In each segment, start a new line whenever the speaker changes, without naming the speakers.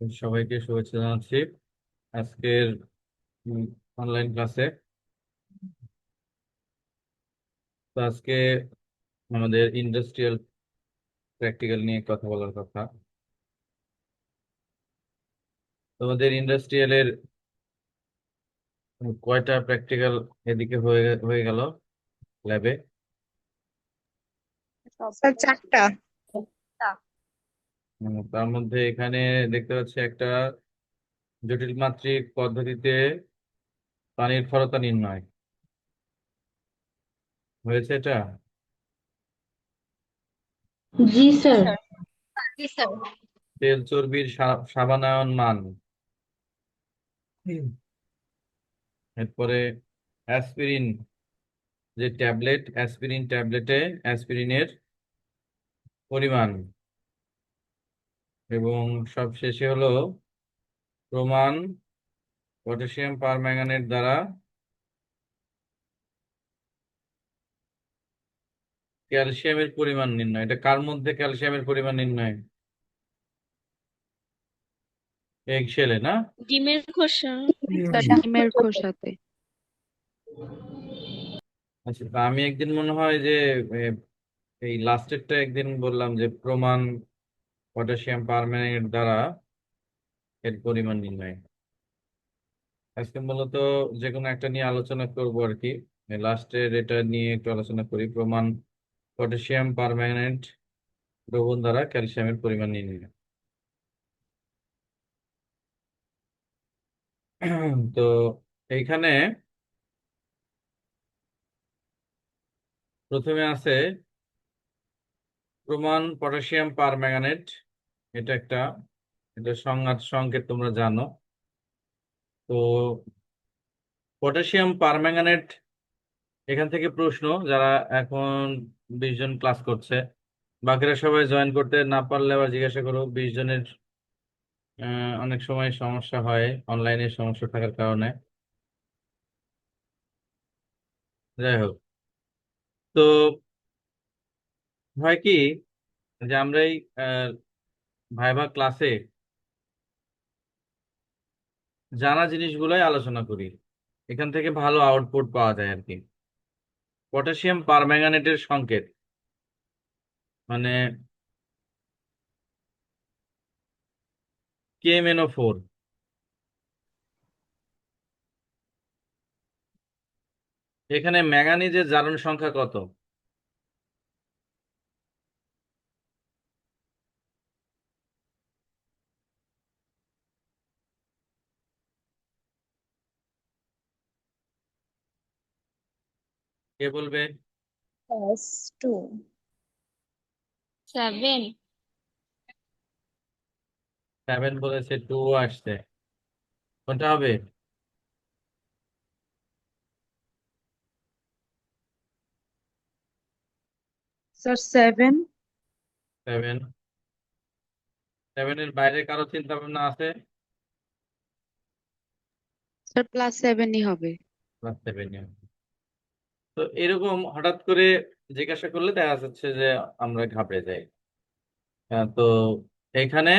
সবাইকে শুভেচ্ছা জানাচ্ছি আজকের অনলাইন ক্লাসে। তো আজকে আমাদের ইন্ডাস্ট্রিয়াল প্র্যাকটিক্যাল নিয়ে কথা বলার কথা। তোমাদের ইন্ডাস্ট্রিয়ালের কয়টা প্র্যাকটিক্যাল এদিকে হয়ে হয়ে গেল ল্যাবে?
স্যার চারটা।
তার মধ্যে এখানে দেখতে পাচ্ছি একটা জটিল মাত্রিক পদ্ধতিতে পানির ক্ষরতা নির্ণয় হয়েছে এটা।
জি
জি
স্যার।
স্যার। জি স্যার।
তেল চর্বির সাবানায়ন মান। হুম। এরপরে অ্যাসপিরিন, যে ট্যাবলেট অ্যাসপিরিন, ট্যাবলেটে অ্যাসপিরিনের পরিমাণ, এবং সবশেষে হলো প্রমাণ পটাশিয়াম পারম্যাঙ্গানেট দ্বারা ক্যালসিয়ামের পরিমাণ নির্ণয়। এটা কার মধ্যে ক্যালসিয়ামের পরিমাণ নির্ণয়? এগশেলে না?
ডিমের খোসা। স্যার
হুম।
ডিমের খোসাতে।
আচ্ছা, তা আমি একদিন মনে হয় যে এ, এই লাস্টেরটা একদিন বললাম যে প্রমাণ পটাশিয়াম পারম্যাঙ্গানেট দ্বারা এর পরিমাণ নির্ণয়। আজকে মূলত যে কোনো একটা নিয়ে আলোচনা করবো আর কি। লাস্টের এটা নিয়ে একটু আলোচনা করি, প্রমাণ পটাশিয়াম পারম্যাঙ্গানেট দ্রবণ দ্বারা ক্যালসিয়ামের পরিমাণ নির্ণয়। তো এইখানে প্রথমে আছে প্রমাণ পটাশিয়াম পারম্যাঙ্গানেট। এটা একটা, এটা সংজ্ঞার সংকেত তোমরা জানো। তো পটাশিয়াম পারম্যাঙ্গানেট, এখান থেকে প্রশ্ন, যারা এখন 20 জন ক্লাস করছে, বাকিরা সবাই জয়েন করতে না পারলে আবার জিজ্ঞাসা করো। 20 জনের অনেক সময় সমস্যা হয় অনলাইনে সমস্যা থাকার কারণে। যাই হোক, তো হয় কি যে আমরা এই ভাইভা ক্লাসে জানা জিনিসগুলোই আলোচনা করি, এখান থেকে ভালো আউটপুট পাওয়া যায় আর কি। পটাশিয়াম পারম্যাঙ্গানেটের সংকেত মানে KMnO4। এখানে ম্যাঙ্গানিজের জারণ সংখ্যা কত? কে বলবে?
S2। 7।
7 বলেছে, 2 আসছে, কোনটা হবে?
স্যার 7।
7। 7-এর বাইরে কারো চিন্তা ভাবনা আছে?
স্যার +7ই হবে।
ক্লাস 7। তো এরকম হঠাৎ করে জিজ্ঞাসা করলে দেখা যাচ্ছে যে আমরা ঘাবড়ে যাই। তো এখানে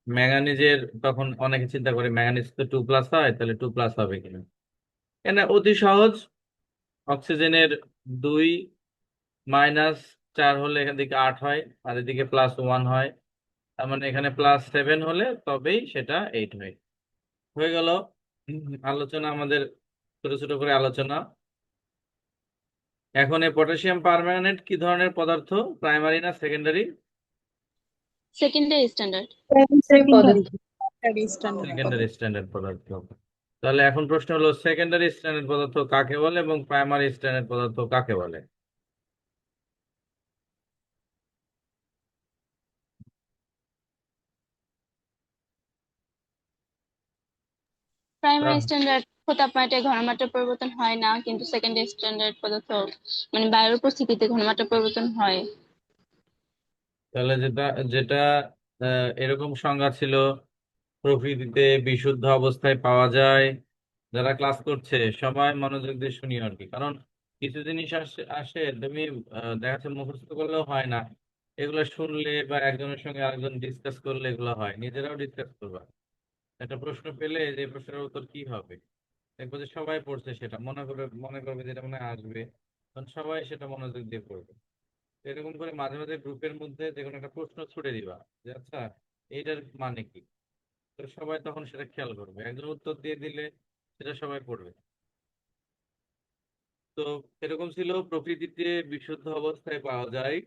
ম্যাঙ্গানিজের, তখন অনেকে চিন্তা করে ম্যাঙ্গানিজ তো 2+ হয়, তাহলে 2+ হবে কিনা। এখানে অতি সহজ, অক্সিজেনের 2 - 4 হলে এখান থেকে 8 হয়, আর এদিকে +1 হয়। তার মানে এখানে +7 হলে তবেই সেটা 8 হয়। হয়ে গেল আলোচনা আমাদের, ছোট ছোট করে আলোচনা। এখন এই পটাশিয়াম পারম্যাঙ্গানেট কি ধরনের পদার্থ, প্রাইমারি না secondary?
Secondary standard.
Secondary standard
secondary
পদার্থ।
স্ট্যান্ডার্ড পদার্থ। তাহলে এখন প্রশ্ন হলো সেকেন্ডারি স্ট্যান্ডার্ড পদার্থ কাকে বলে এবং প্রাইমারি স্ট্যান্ডার্ড পদার্থ কাকে বলে?
প্রাইমারি
তা-
স্ট্যান্ডার্ড তাপমাত্রায় ঘনমাত্রার পরিবর্তন হয় না, কিন্তু সেকেন্ডারি স্ট্যান্ডার্ড পদার্থ মানে বায়ুর উপস্থিতিতে ঘনমাত্রার পরিবর্তন হয়।
তাহলে যেটা যেটা এরকম সংজ্ঞা ছিল, প্রকৃতিতে বিশুদ্ধ অবস্থায় পাওয়া যায়। যারা ক্লাস করছে সবাই মনোযোগ দিয়ে শুনিও আর কি, কারণ কিছু জিনিস আসে আসে তুমি দেখা যাচ্ছে মুখস্থ করলেও হয় না, এগুলো শুনলে বা একজনের সঙ্গে আরেকজন ডিসকাস করলে এগুলো হয়, নিজেরাও ডিসকাস করবা। একটা প্রশ্ন পেলে যে প্রশ্নের উত্তর কি হবে, দেখবো যে সবাই পড়ছে, সেটা মনে করবে যেটা মনে হয় আসবে, তখন সবাই সেটা মনোযোগ দিয়ে পড়বে। তো এরকম করে মাঝে মাঝে গ্রুপের মধ্যে যে কোনো একটা প্রশ্ন ছুড়ে দিবা যে আচ্ছা এইটার মানে কি। তো সবাই তখন সেটা খেয়াল করবে, একজন উত্তর দিয়ে দিলে সেটা সবাই পড়বে। তো এরকম ছিল, প্রকৃতিতে বিশুদ্ধ অবস্থায় পাওয়া যায়,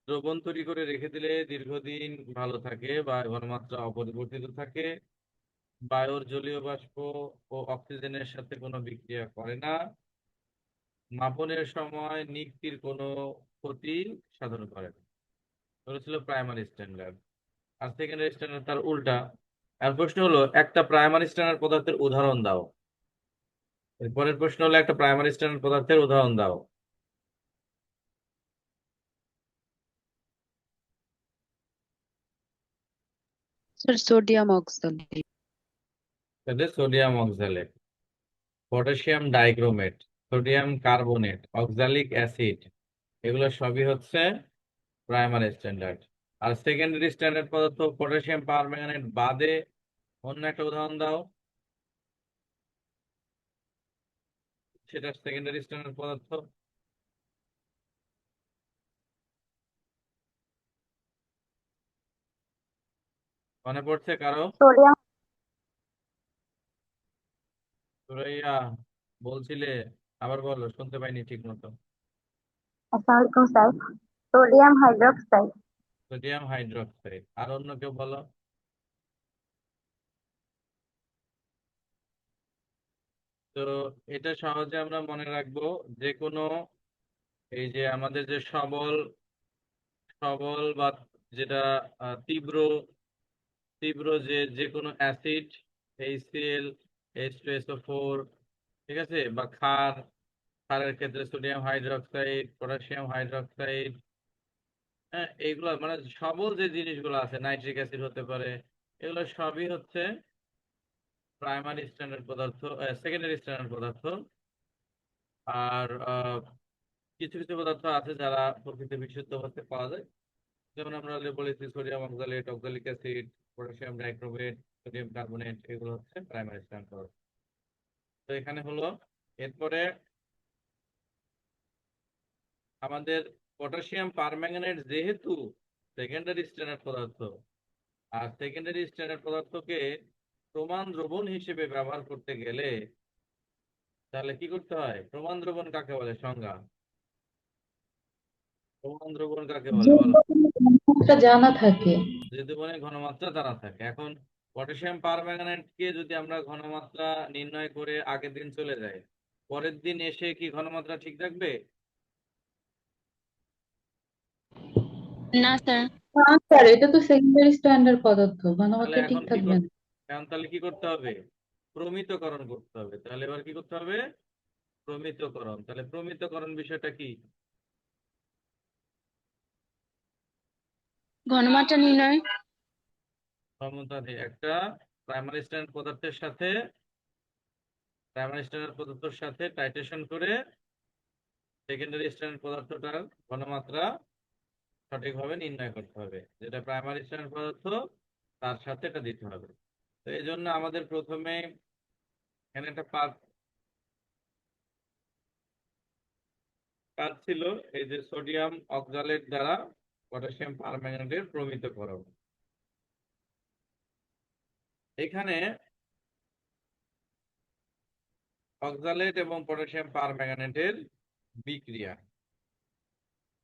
দ্রবণ তৈরি করে রেখে দিলে দীর্ঘদিন ভালো থাকে, বা ঘনমাত্রা অপরিবর্তিত থাকে, বায়ুর জলীয় বাষ্প ও অক্সিজেনের সাথে কোনো বিক্রিয়া করে না, মাপনের সময় নিক্তির কোনো ক্ষতি সাধন করে না। ওটা ছিল প্রাইমারি স্ট্যান্ডার্ড। আর সেকেন্ডারি স্ট্যান্ডার্ড তার উল্টা। আর প্রশ্ন হলো একটা প্রাইমারি স্ট্যান্ডার্ড পদার্থের উদাহরণ দাও। এর পরের প্রশ্ন হলো একটা প্রাইমারি স্ট্যান্ডার্ড পদার্থের উদাহরণ দাও।
Sir sodium oxalate.
Sodium oxalate, potassium dichromate, sodium carbonate, oxalic acid, এগুলো সবই হচ্ছে প্রাইমারি স্ট্যান্ডার্ড। আর সেকেন্ডারি স্ট্যান্ডার্ড পদার্থ পটাশিয়াম পারম্যাঙ্গানেট বাদে অন্য একটা উদাহরণ দাও, সেটা সেকেন্ডারি স্ট্যান্ডার্ড পদার্থ। মনে পড়ছে কারো?
সোডিয়াম।
সুরাইয়া, বলছিলে, আবার বলো, শুনতে পাইনি ঠিক মতো।
আসসালামু আলাইকুম sir. Sodium hydroxide.
Sodium hydroxide. আর অন্য কেউ বলো। তো এটা সহজে আমরা মনে রাখবো, যে কোনো এই যে আমাদের যে সবল সবল বা যেটা তীব্র তীব্র যে যে কোনো অ্যাসিড, HCl, H2SO4, ঠিক আছে, বা ক্ষারের ক্ষেত্রে সোডিয়াম হাইড্রোক্সাইড, পটাশিয়াম হাইড্রোক্সাইড, হ্যাঁ, এইগুলো মানে সবল যে জিনিসগুলো আছে, নাইট্রিক অ্যাসিড হতে পারে, এগুলো সবই হচ্ছে প্রাইমারি স্ট্যান্ডার্ড পদার্থ, সেকেন্ডারি স্ট্যান্ডার্ড পদার্থ। আর কিছু কিছু পদার্থ আছে যারা প্রকৃতি বিশুদ্ধ অবস্থায় পাওয়া যায়, যেমন আমরা বলেছি sodium oxalate, oxalic acid, potassium dichromate, sodium carbonate, এগুলো হচ্ছে প্রাইমারি স্ট্যান্ডার্ড। তো এখানে হলো, এরপরে আমাদের পটাশিয়াম পারম্যাঙ্গানেট যেহেতু সেকেন্ডারি স্ট্যান্ডার্ড পদার্থ, আর সেকেন্ডারি স্ট্যান্ডার্ড পদার্থকে প্রমাণ দ্রবণ হিসেবে ব্যবহার করতে গেলে তাহলে কি করতে হয়? প্রমাণ দ্রবণ কাকে বলে? সংজ্ঞা। প্রমাণ দ্রবণ কাকে বলে
যে
বলো?
একটা জানা থাকে।
যে দ্রবণের ঘনমাত্রা জানা থাকে। এখন পটাশিয়াম পারম্যাঙ্গানেটকে যদি আমরা ঘনমাত্রা নির্ণয় করে আগের দিন চলে যাই, পরের দিন এসে কি ঘনমাত্রা ঠিক থাকবে?
না স্যার।
না স্যার, এটা তো সেকেন্ডারি স্ট্যান্ডার্ড পদার্থ,
তাহলে
ঘনমাত্রা ঠিক
এখন কি
থাকবে
করতে
না।
এখন তাহলে কি করতে হবে? প্রমিতকরণ করতে হবে। তাহলে এবার কি করতে হবে? প্রমিতকরণ। তাহলে প্রমিতকরণ বিষয়টা কি?
ঘনমাত্রা নির্ণয়।
ক্ষমতা দিয়ে একটা প্রাইমারি স্ট্যান্ডার্ড পদার্থের সাথে টাইট্রেশন করে সেকেন্ডারি স্ট্যান্ডার্ড পদার্থটার ঘনমাত্রা সঠিকভাবে নির্ণয় করতে হবে, যেটা প্রাইমারি স্ট্যান্ডার্ড পদার্থ তার সাথে এটা দিতে হবে। তো এই জন্য আমাদের প্রথমে এখানে একটা কাজ ছিল, এই যে সোডিয়াম অক্সালেট দ্বারা পটাশিয়াম পারম্যাঙ্গানেটের প্রমিতকরণ। এখানে অক্সালেট এবং পটাশিয়াম পারম্যাঙ্গানেটের বিক্রিয়া,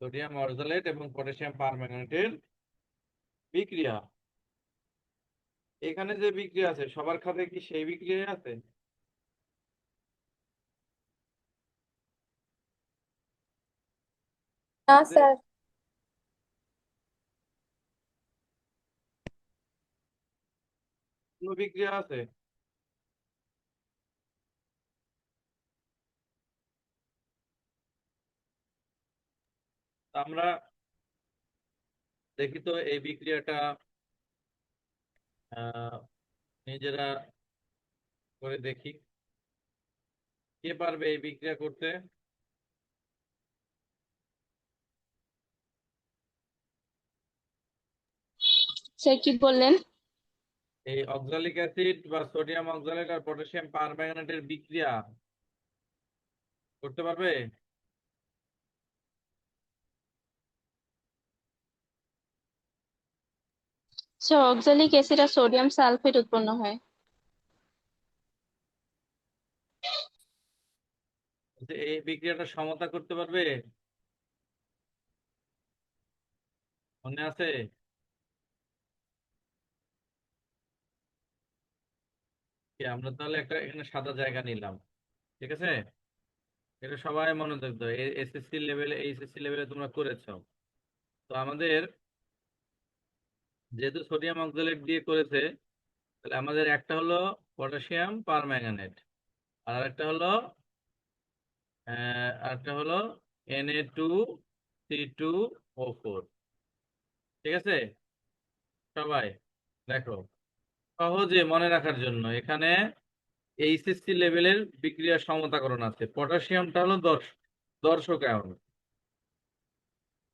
সোডিয়াম অক্সালেট এবং পটাশিয়াম পারম্যাঙ্গানেটের বিক্রিয়া, এখানে যে বিক্রিয়া আছে সবার খাতে কি সেই বিক্রিয়া আছে?
না
যে
স্যার।
কোনো বিক্রিয়া আছে? তা আমরা দেখি তো এই বিক্রিয়াটা আহ নিজেরা করে দেখি, কে পারবে এই বিক্রিয়া করতে?
স্যার কি বললেন?
এই অক্সালিক অ্যাসিড বা সোডিয়াম অক্সালেট আর পটাশিয়াম পারম্যাঙ্গানেটের বিক্রিয়া করতে পারবে?
স্যার অক্সালিক অ্যাসিড আর সোডিয়াম সালফেট উৎপন্ন হয়।
বলছে এই বিক্রিয়াটা সমতা করতে পারবে? মনে আছে? আমরা তাহলে একটা এখানে সাদা জায়গা নিলাম, ঠিক আছে? এটা সবাই মনোযোগ দাও, এসএসসি লেভেলে এইচএসসি লেভেলে তোমরা করেছো। তো আমাদের যেহেতু সোডিয়াম অক্সালেট দিয়ে করেছে, তাহলে আমাদের একটা হলো পটাশিয়াম পারম্যাঙ্গানেট, আর একটা হলো Na2C2O4। ঠিক আছে? সবাই দেখো, সহজে মনে রাখার জন্য এখানে এইচএসসি লেভেলের বিক্রিয়া সমতাকরণ আছে। পটাশিয়ামটা হলো দর্শক আয়ন,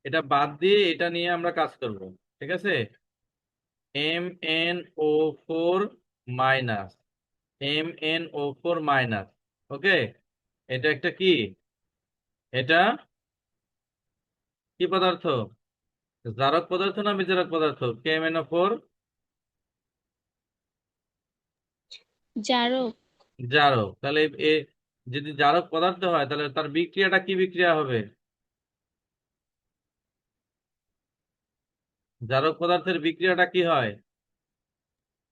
এটা বাদ দিয়ে এটা নিয়ে আমরা কাজ করব। ঠিক আছে? MnO4 minus, MnO4 minus. ওকে, এটা একটা কি, এটা কি পদার্থ? জারক পদার্থ না বিজারক পদার্থ? KMnO4
জারক।
জারক। তাহলে যদি জারক পদার্থ হয় তাহলে তার বিক্রিয়াটা কি বিক্রিয়া হবে? জারক পদার্থের বিক্রিয়াটা কি হয়?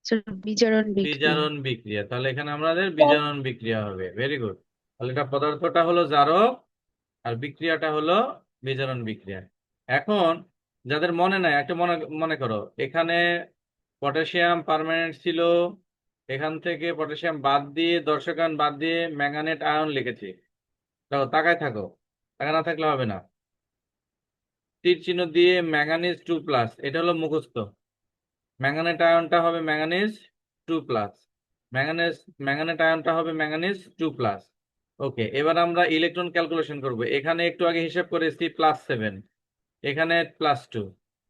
স্যার বিজারণ বিক্রিয়া।
বিজারণ বিক্রিয়া। তাহলে এখানে আমাদের বিজারণ বিক্রিয়া হবে। Very good. তাহলে এটা পদার্থটা হলো জারক আর বিক্রিয়াটা হলো বিজারণ বিক্রিয়া। এখন যাদের মনে নাই, একটা মনে মনে করো, এখানে পটাশিয়াম পার্মানেন্ট ছিল, এখান থেকে পটাশিয়াম বাদ দিয়ে, দর্শকায়ন বাদ দিয়ে ম্যাঙ্গানেট আয়ন লিখেছি। দেখো, তাকায় থাকো, তাকায় না থাকলে হবে না। তীর চিহ্ন দিয়ে ম্যাঙ্গানিজ 2+, এটা হলো মুখস্থ। ম্যাঙ্গানেট আয়নটা হবে ম্যাঙ্গানিজ 2+, ম্যাঙ্গানেট আয়নটা হবে ম্যাঙ্গানিজ 2+। ওকে, এবার আমরা ইলেকট্রন ক্যালকুলেশন করব। এখানে একটু আগে হিসাব করেছি +7, এখানে +2,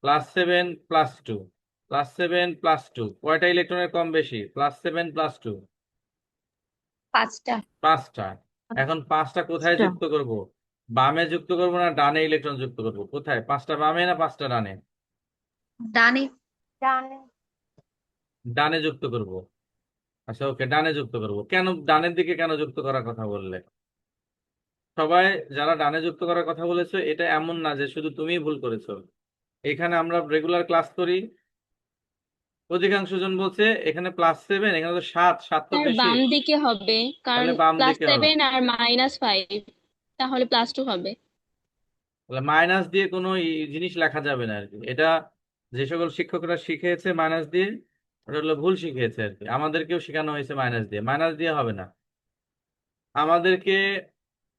+7 +2, +7 +2, কয়টা ইলেকট্রনের কম বেশি? +7 +2
5টা।
5টা। এখন 5টা কোথায়
আচ্ছা।
যুক্ত করব? বামে যুক্ত করব না ডানে ইলেকট্রন যুক্ত করব? কোথায়? 5টা বামে না 5টা ডানে?
ডানে। ডানে।
ডানে যুক্ত করব। আচ্ছা, ওকে, ডানে যুক্ত করব। কেন ডানের দিকে কেন যুক্ত করার কথা বললে? সবাই যারা ডানে যুক্ত করার কথা বলেছো, এটা এমন না যে শুধু তুমিই ভুল করেছো। এখানে আমরা রেগুলার ক্লাস করি, অধিকাংশ জন বলছে এখানে +7, এখানে তো 7, 7 তো
স্যার
বেশি।
বাম দিকে হবে, কারণ
তাহলে বাম দিকে হবে।
+7 আর -5, তাহলে +2 হবে।
তাহলে মাইনাস দিয়ে কোনো জিনিস লেখা যাবে না আর কি। এটা যে সকল শিক্ষকরা শিখিয়েছে মাইনাস দিয়ে, ওটা হলো ভুল শিখিয়েছে আর কি। আমাদেরকেও শেখানো হয়েছে মাইনাস দিয়ে, মাইনাস দিয়ে হবে না। আমাদেরকে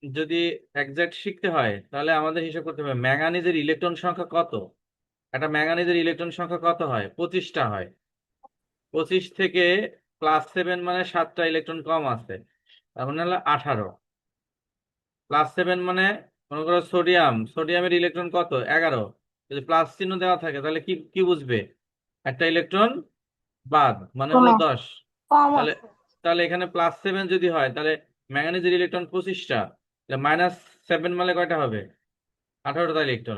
যদি একজ্যাক্ট শিখতে হয় তাহলে আমাদের হিসাব করতে হবে ম্যাঙ্গানিজের ইলেকট্রন সংখ্যা কত। একটা ম্যাঙ্গানিজের ইলেকট্রন সংখ্যা কত হয়? 25টা হয়। 25 থেকে +7 মানে 7টা ইলেকট্রন কম আছে, তার মানে হলো 18। +7 মানে, মনে করো সোডিয়ামের ইলেকট্রন কত? 11। যদি প্লাস চিহ্ন দেওয়া থাকে তাহলে কি কি বুঝবে? একটা ইলেকট্রন বাদ, মানে হলো 10।
কম
তাহলে
আছে।
তাহলে এখানে +7 যদি হয় তাহলে ম্যাঙ্গানিজের ইলেকট্রন 25টা, -7 মানে কয়টা হবে? 18টা ইলেকট্রন।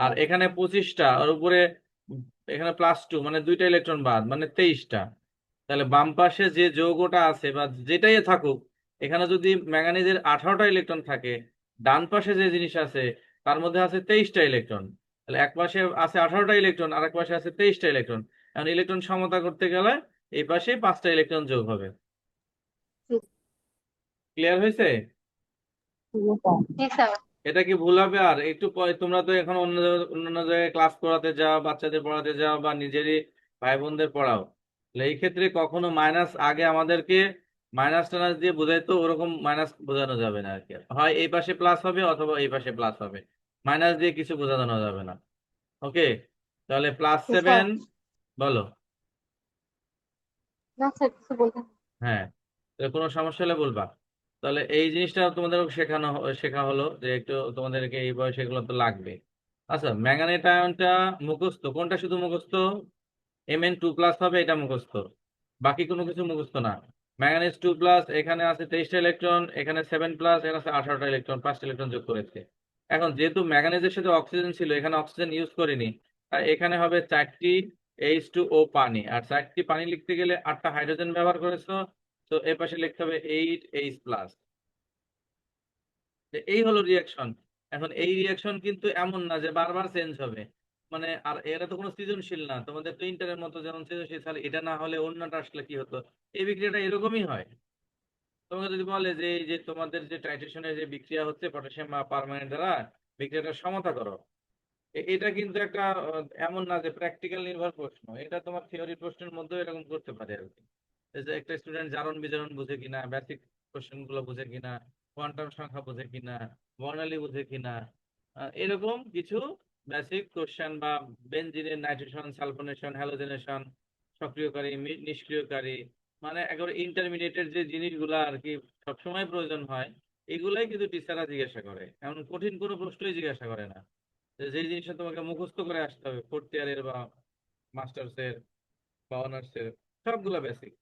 আর এখানে 25টা, আর উপরে এখানে +2 মানে 2টা ইলেকট্রন বাদ, মানে 23টা। তাহলে বাম পাশে যে যৌগটা আছে বা যেটাই থাকুক, এখানে যদি ম্যাঙ্গানিজের 18টা ইলেকট্রন থাকে, ডান পাশে যে জিনিস আছে তার মধ্যে আছে 23টা ইলেকট্রন। তাহলে এক পাশে আছে 18টা ইলেকট্রন, আর এক পাশে আছে 23টা ইলেকট্রন। এখন ইলেকট্রন সমতা করতে গেলে এই পাশে 5টা ইলেকট্রন যোগ হবে। ক্লিয়ার হয়েছে?
জি স্যার।
এটা কি ভুল হবে? আর একটু পরে তোমরা তো এখন অন্য জায়গায় ক্লাস করাতে যাও, বাচ্চাদের পড়াতে যাও, বা নিজেরই ভাই বোনদের পড়াও। তাহলে এই ক্ষেত্রে কখনো মাইনাস আগে আমাদেরকে মাইনাস টানাস দিয়ে বোঝাইতো, ওরকম মাইনাস বোঝানো যাবে না আর কি। হয় এই পাশে প্লাস হবে অথবা এই পাশে প্লাস হবে, মাইনাস দিয়ে কিছু বোঝানো যাবে না। ওকে, তাহলে +7 বলো।
না স্যার, কিছু বলবেন?
হ্যাঁ, তো কোনো সমস্যা হলে বলবা। তাহলে এই জিনিসটা তোমাদের শেখা হলো যে একটু তোমাদেরকে এই বয়সে এগুলো তো লাগবে। আচ্ছা, ম্যাঙ্গানেট আয়নটা মুখস্থ, কোনটা শুধু মুখস্থ? Mn2+ হবে, এটা মুখস্থ, বাকি কোনো কিছু মুখস্থ না। ম্যাঙ্গানিজ 2+, এখানে আছে 23টা ইলেকট্রন, এখানে 7+, এখানে আছে 18টা ইলেকট্রন, 5টা ইলেকট্রন যোগ করেছে। এখন যেহেতু ম্যাঙ্গানিজের সাথে অক্সিজেন ছিল, এখানে অক্সিজেন ইউজ করিনি, তাই এখানে হবে 4টি H2O পানি, আর 4টি পানি লিখতে গেলে 8টা হাইড্রোজেন ব্যবহার করেছো, তো এ পাশে লিখতে হবে 8H+। এই হলো রিয়াকশন। এখন এই রিয়াকশন কিন্তু এমন না যে বারবার চেঞ্জ হবে, মানে আর এরা তো কোনো সৃজনশীল না, তোমাদের তো ইন্টারের মতো যেমন সৃজনশীল, তাহলে এটা না হলে অন্যটা আসলে কি হতো। এই বিক্রিয়াটা এরকমই হয়। তোমাকে যদি বলে যে এই যে তোমাদের যে টাইট্রেশনের যে বিক্রিয়া হচ্ছে পটাশিয়াম পারম্যাঙ্গানেট দ্বারা, বিক্রিয়াটা সমতা করো, এটা কিন্তু একটা এমন না যে প্র্যাকটিক্যাল নির্ভর প্রশ্ন, এটা তোমার থিওরি প্রশ্নের মধ্যেও এরকম করতে পারে আর কি। এই যে একটা স্টুডেন্ট জারণ বিজারণ বুঝে কিনা, বেসিক কোশ্চেন গুলো বুঝে কিনা, কোয়ান্টাম সংখ্যা বুঝে কিনা, বর্ণালী বুঝে কিনা, এরকম কিছু বেসিক কোশ্চেন, বা বেনজিনের নাইট্রেশন, সালফোনেশন, হ্যালোজেনেশন, সক্রিয়কারী, নিষ্ক্রিয়কারী, মানে একেবারে ইন্টারমিডিয়েটের যে জিনিসগুলো আর কি সবসময় প্রয়োজন হয়, এগুলাই কিন্তু টিচাররা জিজ্ঞাসা করে, এমন কঠিন কোনো প্রশ্নই জিজ্ঞাসা করে না। যে জিনিসটা তোমাকে মুখস্থ করে আসতে হবে 4th ইয়ারের বা মাস্টার্সের বা অনার্সের, সবগুলা বেসিক।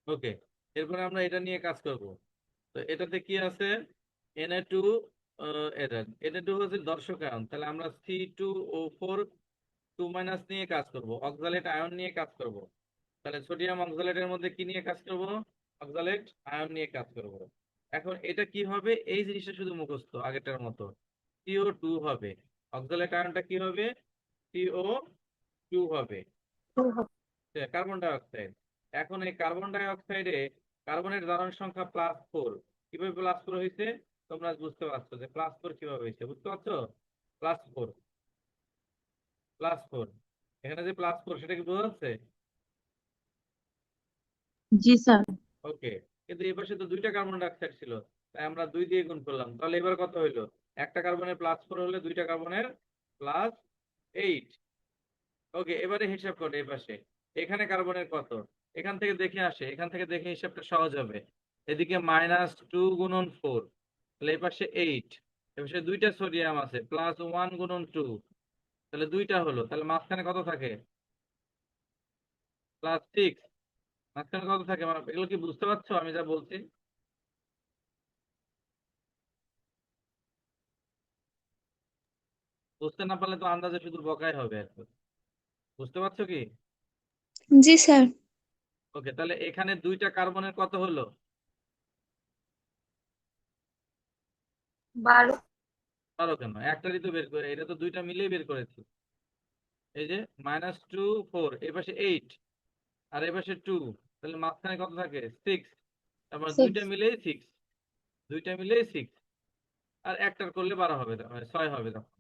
ওকে, এরপরে আমরা এটা নিয়ে কাজ করব। তো এটাতে কি আছে? Na2, এটা Na2 হচ্ছে দর্শকায়ন, তাহলে আমরা C2O4 2- নিয়ে কাজ করব, অক্সালেট আয়ন নিয়ে কাজ করব। তাহলে সোডিয়াম অক্সালেটের মধ্যে কি নিয়ে কাজ করব? অক্সালেট আয়ন নিয়ে কাজ করব। এখন এটা কি হবে? এই জিনিসটা শুধু মুখস্থ আগেরটার মতো, CO2 হবে, অক্সালেট আয়নটা কি হবে? CO2 হবে, কার্বন ডাই অক্সাইড। এখন এই কার্বন ডাই অক্সাইডে কার্বনের ধারণ সংখ্যা +4। কিভাবে +4 হয়েছে? তোমরা বুঝতে পারছো যে +4 কিভাবে হয়েছে, বুঝতে পারছো? +4, +4, এখানে যে +4 সেটা কি বোঝা যাচ্ছে?
জি স্যার।
ওকে, কিন্তু এই পাশে তো 2টা কার্বন ডাই অক্সাইড ছিল, তাই আমরা 2 দিয়ে গুণ করলাম, তাহলে এবার কত হইলো? একটা কার্বনের +4 হলে 2টা কার্বনের +8। ওকে, এবারে হিসাব করে এই পাশে, এখানে কার্বনের কত, এখান থেকে দেখে আসে, এখান থেকে দেখে হিসাবটা সহজ হবে। এদিকে -2 গুণন 4, তাহলে এই পাশে 8, এপাশে 2টা সোডিয়াম আছে, +1 গুণন 2, তাহলে 2টা হলো, তাহলে মাঝখানে কত থাকে? +6, মাঝখানে কত থাকে? মানে এগুলো কি বুঝতে পারছো আমি যা বলছি? বুঝতে না পারলে তো আন্দাজে শুধু বকাই হবে আর কি। বুঝতে পারছো কি?
জি স্যার।
ওকে, তাহলে এখানে 2টা কার্বনের কত হলো?
12।
12 কেন? একটারই তো বের করে, এটা তো 2টা মিলেই বের করেছি। এই যে -2 4, এই পাশে 8 আর এই পাশে 2, তাহলে মাঝখানে কত থাকে? 6। তারপর 2টা
6।
মিলেই 6, 2টা মিলেই 6, আর একটার করলে 12 হবে, 6 হবে, তখন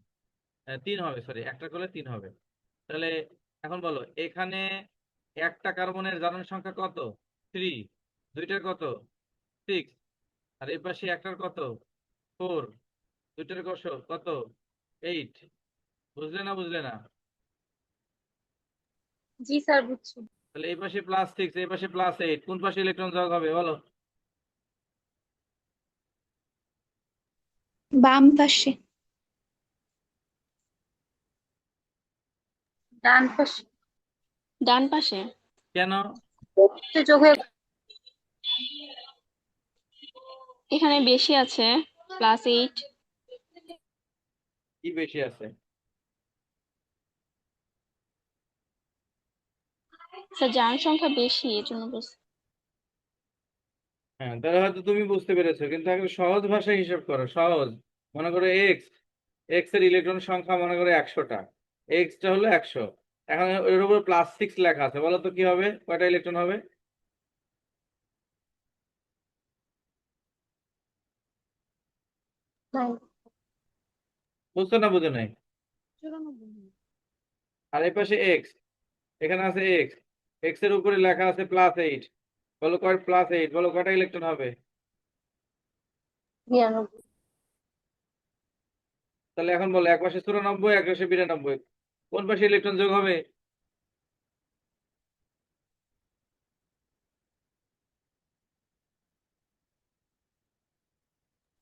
3 হবে, সরি, একটার করলে 3 হবে। তাহলে এখন বলো, এখানে একটা কার্বনের জারণ সংখ্যা কত? 3, 2টার কত? 6, আর এই পাশে একটার কত? 4, 2টার কত? 8। বুঝলে না বুঝলে না?
জি স্যার, বুঝছি।
তাহলে এই পাশে +6, এই পাশে +8, কোন পাশে ইলেকট্রন যোগ হবে বলো?
বাম পাশে। ডান পাশে।
ডান পাশে।
কেন?
যোগ হয়ে
এখানে বেশি আছে, +8।
কি বেশি আছে?
স্যার জারণ সংখ্যা বেশি, এই জন্য বলছি।
হ্যাঁ, তাহলে হয়তো তুমি বুঝতে পেরেছো, কিন্তু একটা সহজ ভাষায় হিসাব করো, সহজ। মনে করো এক্স, এক্স এর ইলেকট্রন সংখ্যা মনে করো 100টা, এক্সটা হলো 100, এখন এর উপর +6 লেখা আছে, বলো তো কি হবে? কয়টা ইলেকট্রন হবে?
নাই।
বুঝছো না বুঝো নাই?
94।
আর এই পাশে এক্স, এখানে আছে এক্স, এক্স এর উপরে লেখা আছে +8, বলো +8, বলো কয়টা ইলেকট্রন হবে?
92।
তাহলে এখন বলো, এক পাশে 94, এক পাশে 92, কোন পাশে ইলেকট্রন যোগ হবে?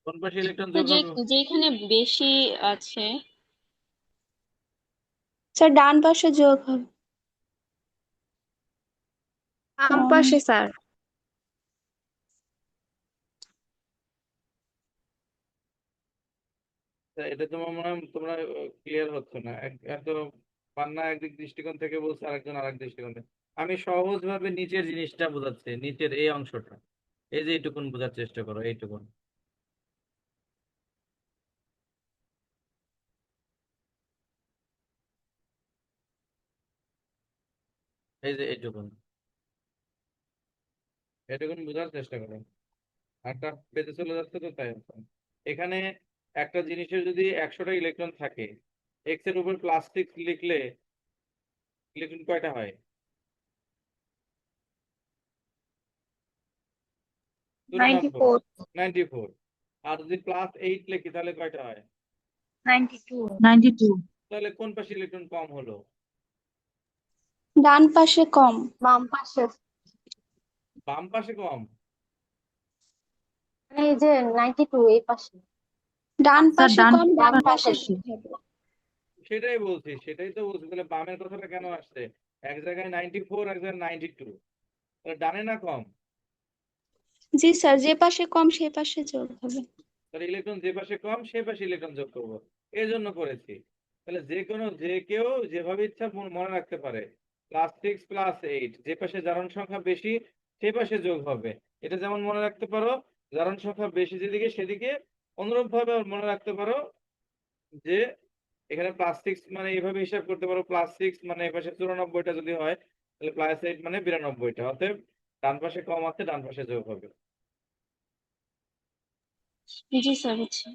কোন পাশে ইলেকট্রন
তো
যোগ
যে
হবে?
যেখানে বেশি আছে,
স্যার ডান পাশে যোগ হবে। বাম পাশে স্যার।
তা এটা তোমার মনে হয় তোমরা ক্লিয়ার হচ্ছে না, এত পান্না একদিক দৃষ্টিকোণ থেকে বলছে, আরেকজন আরেক দৃষ্টিকোণ থেকে। আমি সহজ ভাবে নিচের জিনিসটা বোঝাচ্ছি, নিচের এই অংশটা, এই যে এইটুকুন বোঝার চেষ্টা করো, এইটুকুন, এই যে এইটুকুন, এইটুকুন বোঝার চেষ্টা করো। একটা পেজে চলে যাচ্ছে তো তাই হচ্ছে। এখানে একটা জিনিসের যদি 100টা ইলেকট্রন থাকে, এক্স এর উপর +6 লিখলে ইলেকট্রন কয়টা হয়? 94,
94,
94। আর যদি +8 লিখি তাহলে কয়টা হয়?
92।
92।
তাহলে কোন পাশে ইলেকট্রন কম হলো?
ডান পাশে কম। বাম পাশে।
বাম পাশে কম।
এই যে 92 এই পাশে। ডান
স্যার
পাশে
ডান
কম, বাম পাশে
পাশে।
হবে।
সেটাই বলছি, সেটাই তো বলছি, তাহলে বামের কথাটা কেন আসছে? এক জায়গায় 94, এক জায়গায় 92, তাহলে ডানে না কম?
জি স্যার, যে পাশে কম সেই পাশে যোগ হবে।
তাহলে ইলেকট্রন যে পাশে কম সেই পাশে ইলেকট্রন যোগ করবো, এই জন্য করেছি। তাহলে যে কেউ যেভাবে ইচ্ছা মনে রাখতে পারে, +6 +8, যে পাশে জারণ সংখ্যা বেশি সেই পাশে যোগ হবে। এটা যেমন মনে রাখতে পারো, জারণ সংখ্যা বেশি যেদিকে সেদিকে। অনুরূপ ভাবে মনে রাখতে পারো যে এখানে +6 মানে এইভাবে হিসাব করতে পারো, +6 মানে এই পাশে 94টা যদি হয়, তাহলে +8 মানে 92টা। অতএব ডান পাশে কম আছে, ডান পাশে যোগ হবে।
জি স্যার, বুঝছি।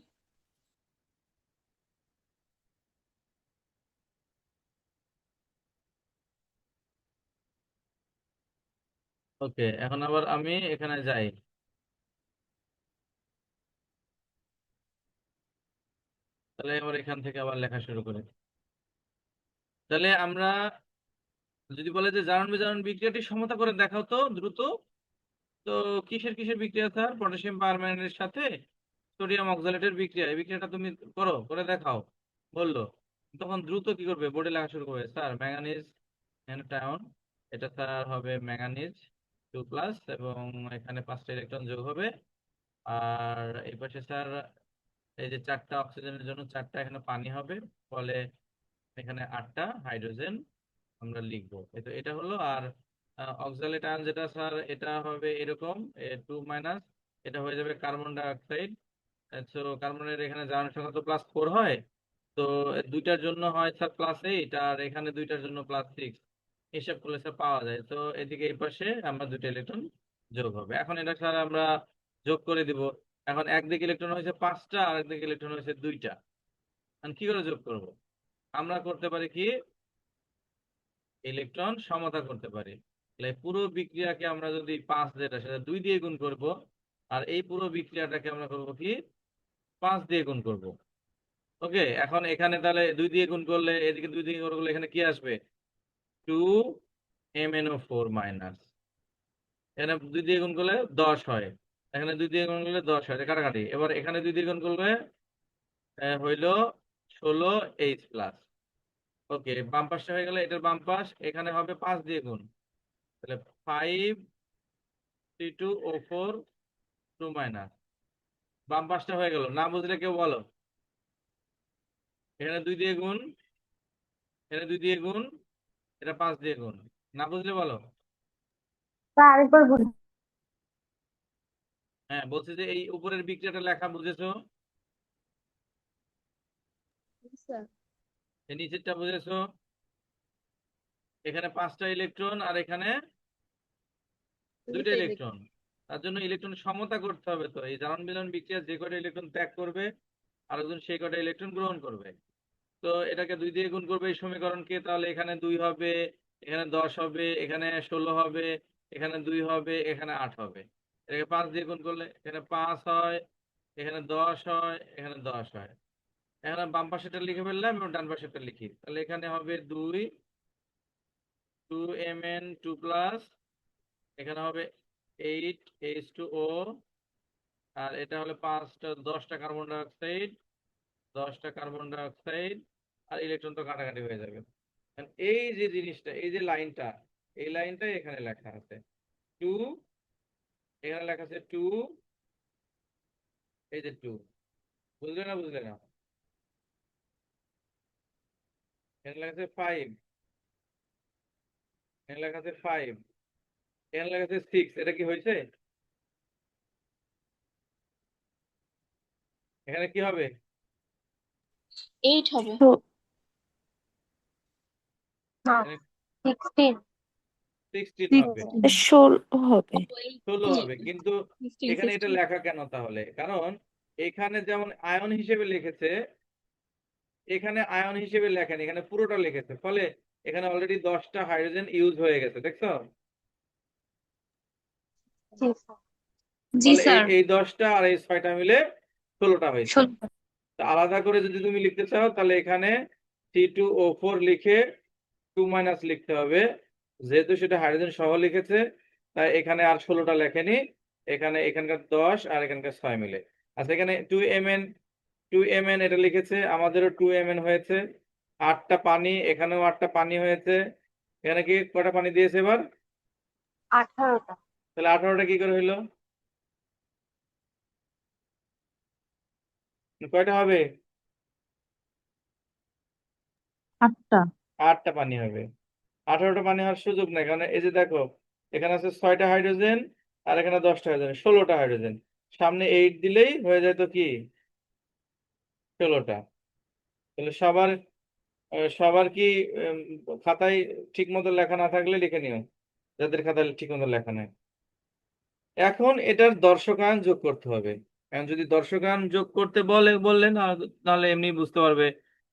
ওকে, এখন আবার আমি এখানে যাই। তাহলে এবার এখান থেকে আবার লেখা শুরু করি। তাহলে আমরা যদি বলে যে জারণ বিজারণ বিক্রিয়াটি সমতা করে দেখাও তো দ্রুত, তো কিসের কিসের বিক্রিয়া স্যার? পটাশিয়াম পারম্যাঙ্গানেটের সাথে সোডিয়াম অক্সালেটের বিক্রিয়া, এই বিক্রিয়াটা তুমি করো, করে দেখাও বললো। তখন দ্রুত কি করবে? বোর্ডে লেখা শুরু করবে, স্যার ম্যাঙ্গানিজ অ্যানোটায়ন, এটা স্যার হবে ম্যাঙ্গানিজ 2+, এবং এখানে 5টা ইলেকট্রন যোগ হবে। আর এই পাশে স্যার এই যে 4টা অক্সিজেনের জন্য 4টা এখানে পানি হবে, ফলে এখানে 8টা হাইড্রোজেন আমরা লিখবো। এটা হলো। আর অক্সালেট আয়ন যেটা স্যার, এটা হবে এরকম 2-, এটা হয়ে যাবে কার্বন ডাই অক্সাইড। তো কার্বনের এখানে জারণ সংখ্যা তো +4 হয়, তো দুইটার জন্য হয় স্যার +8, আর এখানে দুইটার জন্য +6। হিসাব করলে স্যার পাওয়া যায়। তো এদিকে এই পাশে আমরা 2টা ইলেকট্রন যোগ হবে। এখন এটা স্যার আমরা যোগ করে দিব। এখন একদিকে ইলেকট্রন হয়েছে 5টা, আর একদিকে ইলেকট্রন হয়েছে 2টা। এখন কি করে যোগ করব? আমরা করতে পারি কি, ইলেকট্রন সমতা করতে পারি। তাহলে পুরো বিক্রিয়াকে আমরা যদি 5 যেটা, সেটা 2 দিয়ে গুণ করব। আর এই পুরো বিক্রিয়াটাকে আমরা করব কি, 5 দিয়ে গুণ করব। ওকে, এখন এখানে তাহলে 2 দিয়ে গুণ করলে, এদিকে 2 দিয়ে গুণ করলে এখানে কি আসবে? 2MnO4-। এখানে 2 দিয়ে গুণ করলে 10 হয়, এখানে 2 দিয়ে গুণ করলে 10 হয়, কাটাকাটি। এবার এখানে 2 দিয়ে গুণ করলে হইল 16H+। ওকে, বাম পাশটা হয়ে গেলে, এটার বাম পাশ এখানে হবে 5 দিয়ে গুণ, তাহলে 5C2O4 2-। বাম পাশটা হয়ে গেল, না বুঝলে কেউ বলো। এখানে 2 দিয়ে গুণ, এখানে 2 দিয়ে গুণ, এটা 5 দিয়ে গুণ, না বুঝলে বলো।
স্যার আরেকবার বলুন।
হ্যাঁ, বলছি যে এই উপরের বিক্রিয়াটা লেখা বুঝেছো,
স্যার
এই নিচেরটা বুঝেছো? এখানে 5টা ইলেকট্রন আর এখানে 2টা
দুইটা
ইলেকট্রন। তার জন্য ইলেকট্রন সমতা করতে হবে। তো এই জারণ বিজারণ বিক্রিয়া যে কটা ইলেকট্রন ত্যাগ করবে, আরেকজন সেই কটা ইলেকট্রন গ্রহণ করবে। তো এটাকে 2 দিয়ে গুণ করবে এই সমীকরণকে, তাহলে এখানে 2 হবে, এখানে 10 হবে, এখানে 16 হবে, এখানে 2 হবে, এখানে 8 হবে। এটাকে 5 দিয়ে গুণ করলে এখানে 5 হয়, এখানে 10 হয়, এখানে 10 হয়। এখানে বাম পাশেটা লিখে ফেললাম এবং ডান পাশেটা লিখি, তাহলে এখানে হবে 2Mn2+, এখানে হবে 8H2O, আর এটা হলো 10টা কার্বন ডাই অক্সাইড, 10টা কার্বন ডাই অক্সাইড, আর ইলেকট্রন তো কাটাকাটি হয়ে যাবে। And এই যে জিনিসটা, এই যে লাইনটা, এই লাইনটাই এখানে লেখা আছে। টু, এখানে লেখা আছে টু, এই যে টু, বুঝলে না বুঝলে না? এখানে লেখা আছে ফাইভ, এখানে লেখা আছে ফাইভ, এখানে লেখা আছে সিক্স। এটা কি হয়েছে? এখানে কি হবে?
8 হবে।
তো
এখানে
16
16 হবে,
16 হবে।
16 হবে। কিন্তু
16,
এখানে এটা
16।
লেখা কেন তাহলে? কারণ এখানে যেমন আয়ন হিসেবে লিখেছে, এখানে আয়ন হিসেবে লেখেন, এখানে পুরোটা লিখেছে, ফলে এখানে অলরেডি 10টা হাইড্রোজেন ইউজ হয়ে গেছে, দেখছো?
জি
ফলে এই
স্যার।
এই 10টা আর এই 6টা মিলে 16টা হয়েছে। তো আলাদা করে যদি তুমি লিখতে চাও তাহলে এখানে C2O4 লিখে 2 মাইনাস লিখতে হবে। যেহেতু সেটা হাইড্রোজেন সহ লিখেছে, তাই এখানে আর 16টা লেখেনি, এখানে এখানকার 10 আর এখানকার 6 মিলে। আচ্ছা, এখানে 2Mn এটা লিখেছে, আমাদেরও 2Mn হয়েছে। 8টা পানি, এখানেও 8টা পানি হয়েছে। এখানে কি কটা পানি দিয়েছে এবার?
18টা।
তাহলে 18টা কি করে হইলো? কয়টা হবে?
8টা।
8টা পানি হবে। 18টা পানি হওয়ার সুযোগ নাই, কারণ এই যে দেখো, এখানে আছে 6টা হাইড্রোজেন আর এখানে 10টা হাইড্রোজেন, 16টা হাইড্রোজেন। সামনে 8 দিলেই হয়ে যেত কি 16টা। তাহলে সবার কি উম, খাতায় ঠিক মতো লেখা না থাকলে লিখে নিও, যাদের খাতায় ঠিক মতো লেখা নেই। এখন এটার দর্শকায়ন যোগ করতে হবে। এখন যদি দর্শকায়ন যোগ করতে বললেন, তাহলে এমনি বুঝতে পারবে।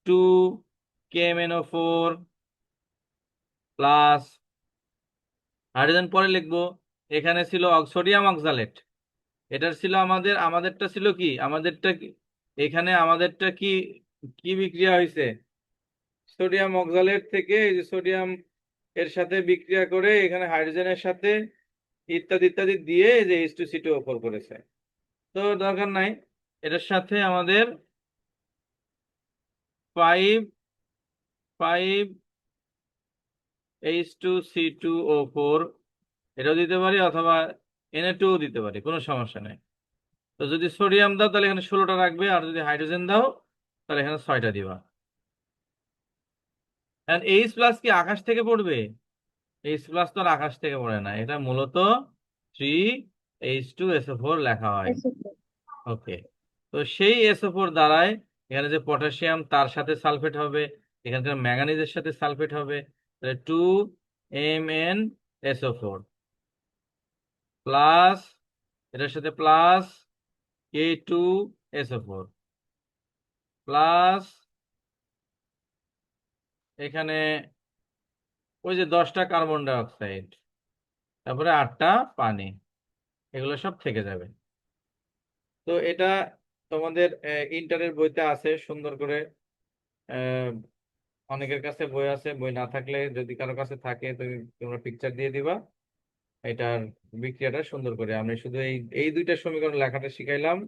2KMnO4 প্লাস হাইড্রোজেন পরে লিখবো। এখানে ছিল সোডিয়াম অক্সালেট, এটার ছিল আমাদেরটা ছিল কি, এখানে আমাদেরটা কি কি বিক্রিয়া হয়েছে? সোডিয়াম অক্সালেট থেকে এই যে সোডিয়াম এর সাথে বিক্রিয়া করে এখানে হাইড্রোজেনের সাথে ইত্যাদি ইত্যাদি দিয়ে এই যে H2CO4 করেছে। তো দরকার নাই, এটার সাথে আমাদের 5 H2C2O4 এটাও দিতে পারি, অথবা Na2 দিতে পারি, কোনো সমস্যা নেই। তো যদি সোডিয়াম দাও তাহলে এখানে 16টা রাখবে, আর যদি হাইড্রোজেন দাও তাহলে এখানে 6টা দিবা। এইচ প্লাস কি আকাশ থেকে পড়বে? এইচ প্লাস তো আর আকাশ থেকে পড়ে না, এটা মূলত 3H2SO4 লেখা হয়। ওকে, তো সেই SO4 দ্বারাই এখানে যে পটাশিয়াম তার সাথে সালফেট হবে, এখানকার ম্যাঙ্গানিজের সাথে সালফেট হবে, তাহলে 2MnSO4 প্লাস, এটার সাথে প্লাস K2SO4 প্লাস, এখানে ওই যে 10টা কার্বন ডাই অক্সাইড, তারপরে 8টা পানি, এগুলো সব থেকে যাবে। তো এটা তোমাদের ইন্টারের বইতে আছে সুন্দর করে। আহ, অনেকের কাছে বই আছে, বই না থাকলে যদি কারো কাছে থাকে তোমরা পিকচার দিয়ে দিবা। এটার বিক্রিয়াটা সুন্দর করে আমি শুধু এই এই দুইটা সমীকরণ লেখাটা শিখাইলাম,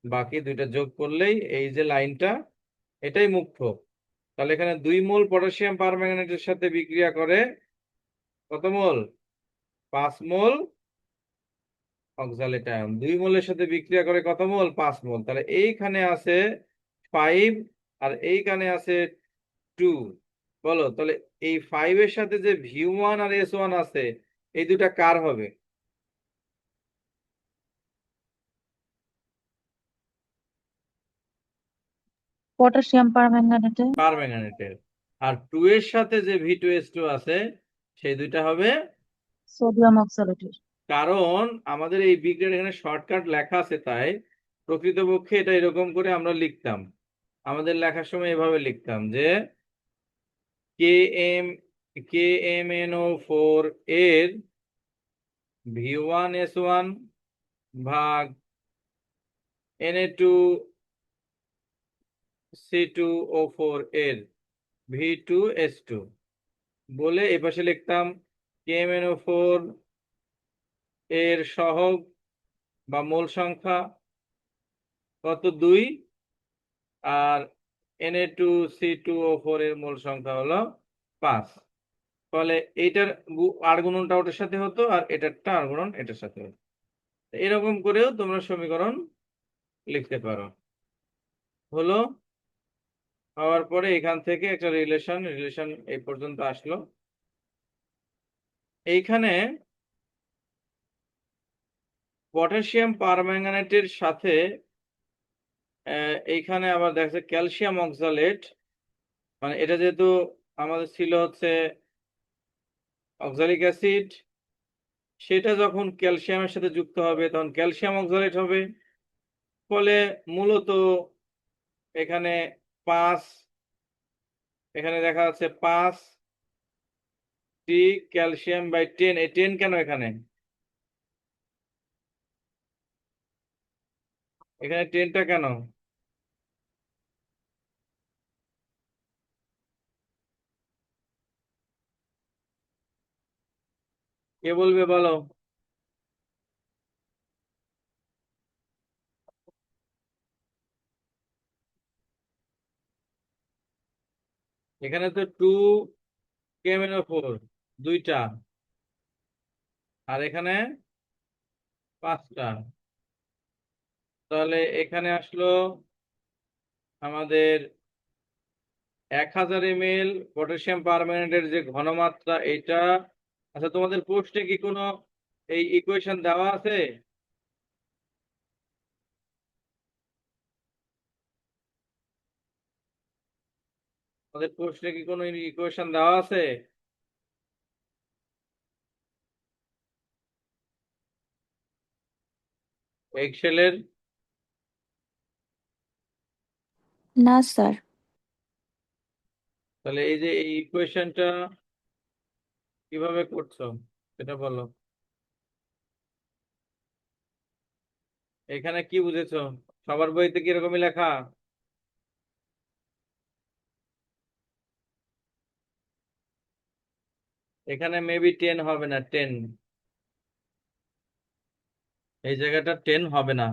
বাকি দুইটা যোগ করলেই এই যে লাইনটা, এটাই মুখ্য। তাহলে এখানে 2 মোল পটাশিয়াম পারম্যাঙ্গানেটের সাথে বিক্রিয়া করে কত মোল? 5 মোল অক্সালেট আয়ন। 2 মোলের সাথে বিক্রিয়া করে কত মোল? 5 মোল। তাহলে এইখানে আছে 5 আর এইখানে আছে 2। বলো তাহলে এই 5 এর সাথে যে V1 আর S1 আছে, এই দুটা কার হবে?
পটাশিয়াম পারম্যাঙ্গানেটে।
পারম্যাঙ্গানেটের। আর 2 এর সাথে যে V2S2 আছে, সেই দুইটা হবে।
সোডিয়াম অক্সালেটের।
কারণ আমাদের এই বিক্রিয়ার এখানে শর্টকাট লেখা আছে, তাই প্রকৃতপক্ষে এটা এরকম করে আমরা লিখতাম। আমাদের লেখার সময় এভাবে লিখতাম যে KMnO4 এর V1S1 ভাগ Na2C2O4 এর V2S2 বলে এপাশে লিখতাম KMnO4 এর সহগ বা মোল সংখ্যা কত? 2। আর Na2C2O4 এর মোল সংখ্যা হলো 5। ফলে এইটার আর গুণনটা ওটার সাথে হতো আর এটারটা আর গুণন এটার সাথে হতো। এরকম করেও তোমরা সমীকরণ লিখতে পারো। হলো, হওয়ার পরে এখান থেকে একটা রিলেশন এই পর্যন্ত আসলো। এইখানে পটাশিয়াম পারম্যাঙ্গানেটের সাথে এইখানে আবার দেখা ক্যালসিয়াম অক্সালেট, মানে এটা যেহেতু আমাদের ছিল হচ্ছে অক্সালিক অ্যাসিড, সেটা যখন ক্যালসিয়ামের সাথে যুক্ত হবে তখন ক্যালসিয়াম অক্সালেট হবে। ফলে মূলত এখানে 5, এখানে দেখা যাচ্ছে 5 ক্যালসিয়াম বাই 10। এই 10 কেন এখানে? এখানে 10টা কেন? কে বলবে বলো? এখানে তো 2KMnO4 দুইটা, আর এখানে 5টা। তাহলে এখানে আসলো আমাদের 1000 ml পটাশিয়াম পারম্যাঙ্গানেটের যে ঘনমাত্রা এটা। আচ্ছা, তোমাদের পোস্টে কি কোনো এই ইকুয়েশন দেওয়া আছে? তোমাদের পোস্টে কি কোনো ইকুয়েশন দেওয়া আছে? এক্সেলের?
না স্যার।
তাহলে এই যে এই ইকুয়েশনটা কিভাবে করছো সেটা বলো। এখানে কি বুঝেছো? সবার বইতে কি এরকমই লেখা? এখানে মেবি 10 হবে না, 10 এই জায়গাটা 10 হবে না।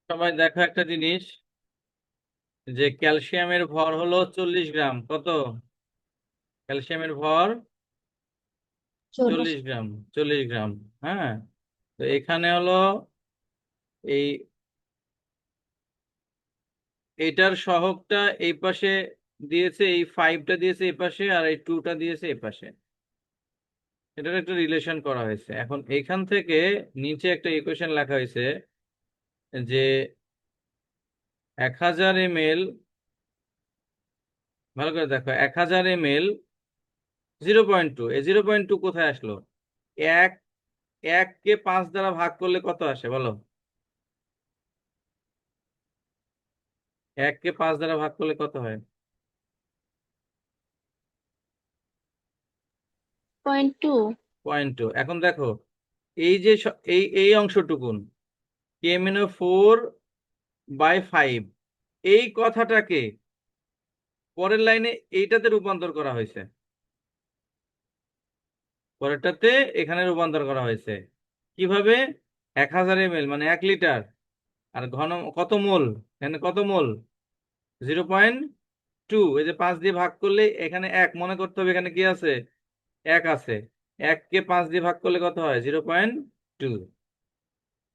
সবাই দেখো একটা জিনিস, যে ক্যালসিয়ামের ভর হলো 40 গ্রাম। কত? ক্যালসিয়ামের ভর 40 গ্রাম। 40 গ্রাম। হ্যাঁ, তো এখানে হলো এই এটার সহগটা এই পাশে দিয়েছে, এই 5টা দিয়েছে এই পাশে, আর এই 2টা দিয়েছে এই পাশে। এটার একটা রিলেশন করা হয়েছে। এখন এখান থেকে নিচে একটা ইকুয়েশন লেখা হয়েছে যে 1000 ml, ভালো করে দেখো, 1000 ml 0.2, এই 0.2 কোথায় আসলো? এক 1কে 5 দ্বারা ভাগ করলে কত আসে বলো? 1কে 5 দ্বারা ভাগ করলে কত হয়?
0.2।
0.2। এখন দেখো, এই যে এই অংশটুকুন KMnO4/5, এই কথাটাকে পরের লাইনে এইটাতে রূপান্তর করা হয়েছে, পরেরটাতে এখানে রূপান্তর করা হয়েছে। কিভাবে? 1000 ml মানে 1 লিটার, আর ঘন কত মোল? এখানে কত মোল? 0.2। এই যে 5 দিয়ে ভাগ করলে এখানে 1 মনে করতে হবে, এখানে কি আছে? 1 আছে। 1কে 5 দিয়ে ভাগ করলে কত হয়? 0.2।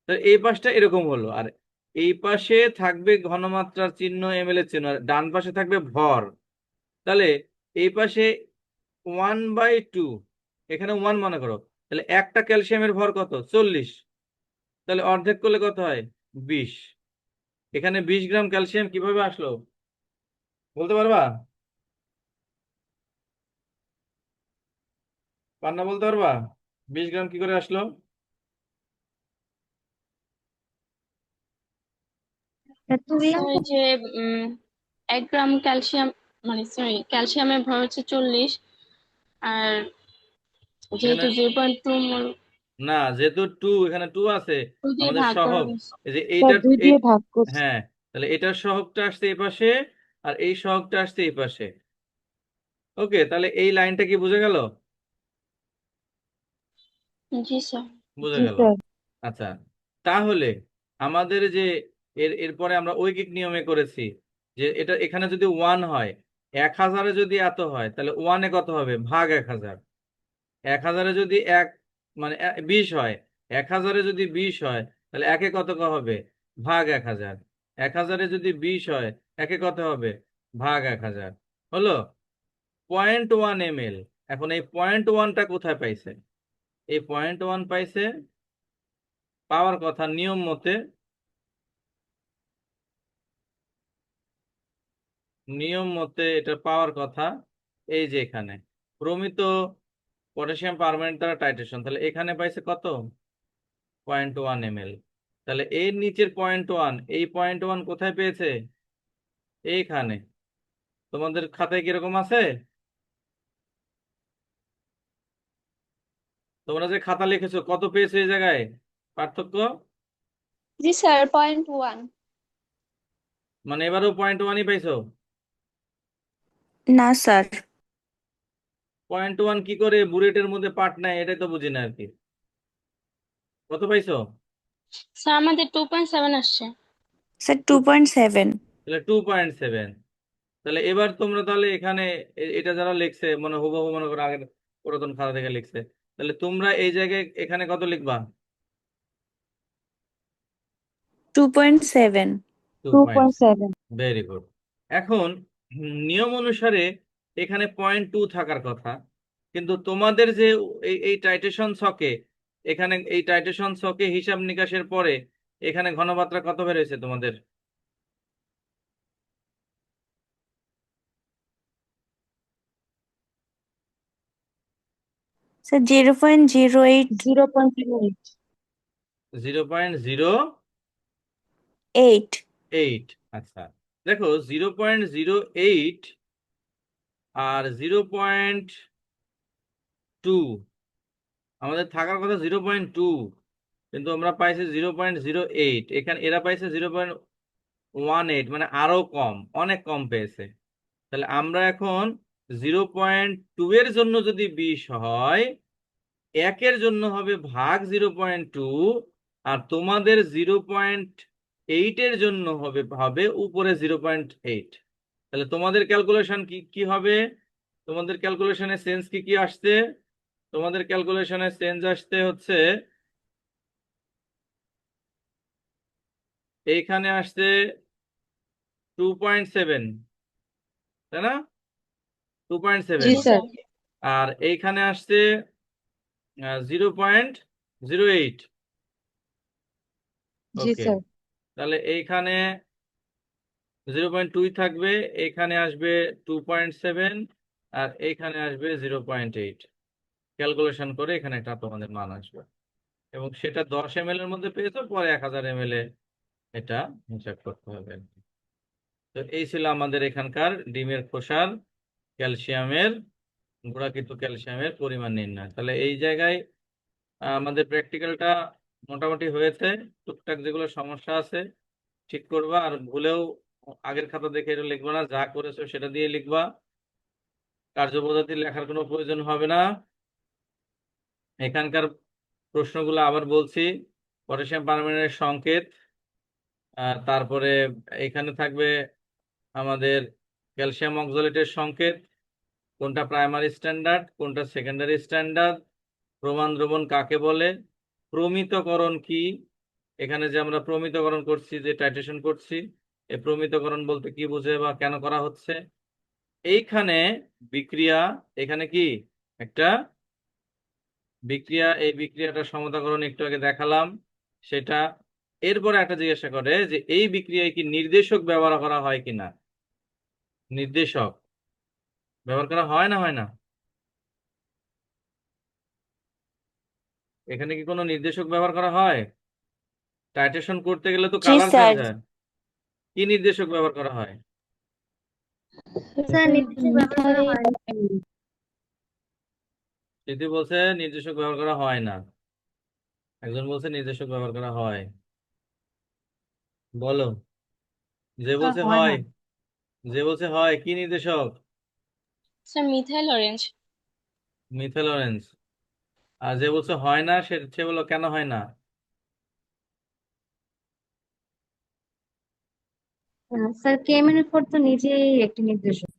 তো এই পাশটা এরকম হলো, আর এই পাশে থাকবে ঘনমাত্রার চিহ্ন, ml এর চিহ্ন, আর ডান পাশে থাকবে ভর। তাহলে এই পাশে 1/2, এখানে 1 মনে করো। তাহলে একটা ক্যালসিয়ামের ভর কত? 40। তাহলে অর্ধেক করলে কত হয়? 20। এখানে 20 গ্রাম ক্যালসিয়াম কিভাবে আসলো বলতে পারবা? পান্না বলতে পারবা 20 গ্রাম কি করে আসলো?
তুই
ওই যে 1 গ্রাম ক্যালসিয়াম, মানে সরি, ক্যালসিয়ামের ভর হচ্ছে 40, আর
এখানে
যেহেতু 0.2 মোল,
না, যেহেতু এখানে 2 আছে
2 দিয়ে
আমাদের
ভাগ করা
সহগ,
হয়েছে।
এই যে
স্যার
এইটার
2 দিয়ে ভাগ করছি।
হ্যাঁ, তাহলে এটার সহগটা আসছে এই পাশে আর এই সহগটা আসছে এই পাশে। ওকে, তাহলে এই লাইনটা কি বুঝে গেল?
জি স্যার।
বুঝে
জি
গেল।
স্যার।
আচ্ছা, তাহলে আমাদের যে এরপরে আমরা ঐকিক নিয়মে করেছি যে এটা এখানে যদি 1 হয়, 1000-এ যদি এত হয় তাহলে 1-এ কত হবে? ভাগ 1000। 1000-এ যদি 20 হয়, 1000-এ যদি 20 হয় তাহলে একে কত হবে? ভাগ 1000। 1000-এ যদি 20 হয় একে কত হবে? ভাগ 1000। হলো 0.1 ml। এখন এই 0.1টা কোথায় পাইছে? এই 0.1 পাইছে পাওয়ার কথা নিয়ম মতে, এটা পাওয়ার কথা এই যে এখানে প্রমিত পটাশিয়াম পারম্যাঙ্গানেট দ্বারা টাইট্রেশন, তাহলে এখানে পাইছে কত? 0.1 ml। তাহলে এর নিচের 0.1, এই 0.1 কোথায় পেয়েছে? এইখানে। তোমাদের খাতায় কিরকম আছে? তোমরা যে খাতা লিখেছো কত পেয়েছো এই জায়গায় পার্থক্য?
জি স্যার 0.1।
মানে এবারেও 0.1-ই পাইছো?
না স্যার।
0.1 কি করে বুলেটের মধ্যে পার্ট নাই এটাই তো বুঝি না আর কি। কত পাইছো?
স্যার আমাদের 2.7 আসছে।
স্যার 2.7।
তাহলে 2.7। তাহলে এবার তোমরা তাহলে এখানে এটা যারা লিখছে মনে হুবহু মনে করো আগের পুরাতন খাতা থেকে লিখছে, তাহলে তোমরা এই জায়গায় এখানে কত লিখবা?
2.7।
2.7।
2.7।
Very good. এখন নিয়ম অনুসারে এখানে 0.2 থাকার কথা, কিন্তু তোমাদের যে এই টাইট্রেশন ছকে, এখানে এই টাইট্রেশন ছকে হিসাব নিকাশের পরে এখানে ঘনমাত্রা কত বেড়েছে তোমাদের?
স্যার 0.08।
0.08।
0.08। আচ্ছা, দেখো 0.08 আর 0.2 আমাদের থাকার কথা 0.2, কিন্তু আমরা পাইছি 0.08। এখানে এরা পাইছে 0.18, মানে আরো কম, অনেক কম পেয়েছে। তাহলে আমরা এখন 0.2 এর জন্য যদি 20 হয়, 1-এর জন্য হবে ভাগ 0.2, আর তোমাদের 0.8-এর জন্য হবে হবে উপরে 0.8। তাহলে তোমাদের ক্যালকুলেশন কি কি হবে? তোমাদের ক্যালকুলেশনের সেন্স কি কি আসছে? তোমাদের ক্যালকুলেশনের সেন্স আসতে হচ্ছে এইখানে আসছে 2.7, তাই না? 2.7।
জি
জি
স্যার।
স্যার।
আর এইখানে আসছে 0.08।
জি
ওকে,
স্যার।
তাহলে এইখানে 0.2 থাকবে, এখানে আসবে 2.7, আর এইখানে আসবে 0.8। ক্যালকুলেশন করে এখানে একটা তোমাদের মান আসবে, এবং সেটা 10 ml এর মধ্যে পেয়েছো, পরে 1000 ml এটা হিসাব করতে হবে আর কি। তো এই ছিল আমাদের এখানকার ডিমের খোসার ক্যালসিয়ামের গুঁড়াকৃত ক্যালসিয়ামের পরিমাণ নির্ণয়। তাহলে এই জায়গায় আমাদের প্র্যাকটিক্যালটা মোটামুটি হয়েছে। টুকটাক যেগুলো সমস্যা আছে ঠিক করবা, আর ভুলেও আগের খাতা দেখে এটা লিখবা না, যা করেছো সেটা দিয়ে লিখবা। কার্যপদ্ধতি লেখার কোনো প্রয়োজন হবে না। এখানকার প্রশ্নগুলো আবার বলছি: পটাশিয়াম পারম্যাঙ্গানেটের সংকেত, তারপরে এখানে থাকবে আমাদের ক্যালসিয়াম অক্সালেটের সংকেত, কোনটা প্রাইমারি স্ট্যান্ডার্ড কোনটা সেকেন্ডারি স্ট্যান্ডার্ড, প্রমাণ দ্রবণ কাকে বলে, প্রমিতকরণ কি, এখানে যে আমরা প্রমিতকরণ করছি, যে টাইট্রেশন করছি, এই প্রমিতকরণ বলতে কি বোঝে বা কেন করা হচ্ছে, এইখানে বিক্রিয়া, এখানে কি একটা বিক্রিয়া, এই বিক্রিয়াটা সমতাকরণ একটু আগে দেখালাম সেটা। এরপরে একটা জিজ্ঞাসা করে যে এই বিক্রিয়ায় কি নির্দেশক ব্যবহার করা হয় কিনা। নির্দেশক ব্যবহার করা হয় না হয় না? এখানে কি কোনো নির্দেশক ব্যবহার করা হয়? টাইট্রেশন করতে গেলে তো
জি
কালার
স্যার।
চেঞ্জ হয়। কি নির্দেশক ব্যবহার করা হয়?
স্যার নির্দেশক ব্যবহার করা
মিথাইল
হয় না।
স্মৃতি বলছে নির্দেশক ব্যবহার করা হয় না, একজন বলছে নির্দেশক ব্যবহার করা হয়। বলো, যে
স্যার
বলছে
হয় না।
হয়, যে বলছে হয় কি নির্দেশক?
Sir methyl orange.
Methyl orange. আর যে বলছে হয় না, সে বললো কেন হয় না?
স্যার KMNO4 তো নিজেই একটি নির্দেশক।